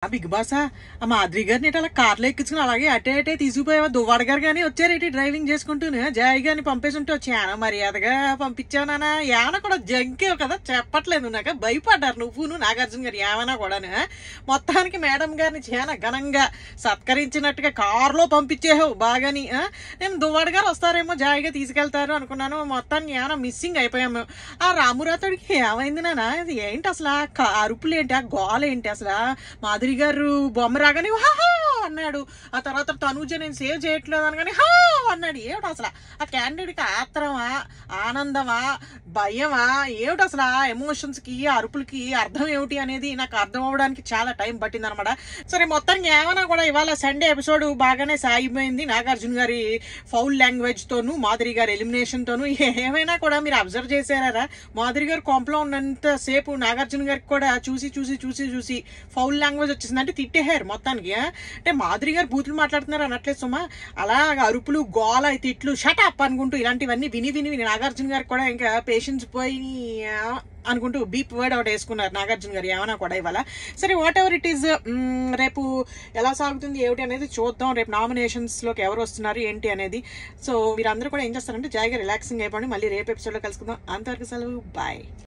Big boss ఆ మాధురి గారిని అలా కార్లో ఎక్కించుకుని అలాగే అటే అటే తీసుకుపోయావా దువ్వాడ గారు కానీ వచ్చారేటి డ్రైవింగ్ చేసుకుంటూనే జాయ్ గారిని పంపేసుంటే వచ్చి యాన మర్యాదగా పంపించావు నాన్న యాన కూడా జంకేవు కదా చెప్పట్లేదు నాకు భయపడ్డారు నువ్వును నాగార్జున గారు ఏమైనా కూడాను మొత్తానికి మేడం గారిని చాలా ఘనంగా సత్కరించినట్టుగా కారులో పంపించేసావు బాగాని నేను దువ్వాడ గారు వస్తారేమో జాయిగా తీసుకెళ్తారు అనుకున్నాను మొత్తానికి ఏమైనా మిస్సింగ్ అయిపోయాము ఆ రామురాతుడికి ఏమైంది నాన్న ఇది ఏంటి అసలు ఆ అరుపులు ఏంటి ఆ గోల ఏంటి అసలు మాధురి గారు బొమ్మ రాగానే హా అన్నాడు ఆ తర్వాత తనూజ నేను సేవ్ చేయట్లేదు అనగానే హా అన్నాడు ఏమిటి అసలు ఆ క్యాండిడేట్కి ఆత్రమా ఆనందమా భయమా ఏమిటి అసలు ఆ ఎమోషన్స్ కి అరుపులకి అర్థం ఏమిటి అనేది నాకు అర్థం అవ్వడానికి చాలా టైం పట్టింది అనమాట సరే మొత్తానికి ఏమైనా కూడా ఇవాళ సండే ఎపిసోడ్ బాగానే సాగిపోయింది నాగార్జున గారి ఫౌల్ లాంగ్వేజ్ తోను మాధురి గారి ఎలిమినేషన్ తోను ఏమైనా కూడా మీరు అబ్జర్వ్ చేశారా మాధురి గారు కొంపలో ఉన్నంత సేపు నాగార్జున గారికి కూడా చూసి ఫౌల్ లాంగ్వేజ్ వచ్చేసింది అంటే తిట్టేహారు మొత్తానికి అంటే మాధురి గారు బూతులు మాట్లాడుతున్నారు అనట్లేదు సుమా అలా అరుపులు గోల తిట్లు షటప్ అనుకుంటూ ఇలాంటివన్నీ విని నాగార్జున గారికి కూడా ఇంకా పేషెన్స్ పోయి అనుకుంటూ బీప్ వర్డ్ ఒకటి వేసుకున్నారు నాగార్జున గారు ఏమైనా కూడా ఇవాళ సరే వాట్ ఎవర్ ఇట్ ఈస్ రేపు ఎలా సాగుతుంది ఏమిటి అనేది చూద్దాం రేపు నామినేషన్స్ లోకి ఎవరు వస్తున్నారు ఏంటి అనేది సో మీరందరూ కూడా ఏం చేస్తారంటే జాయిగా రిలాక్సింగ్ అయిపోండి మళ్ళీ రేపు ఎపిసోడ్ లో కలుసుకుందాం అంతవరకు సెలవు బాయ్.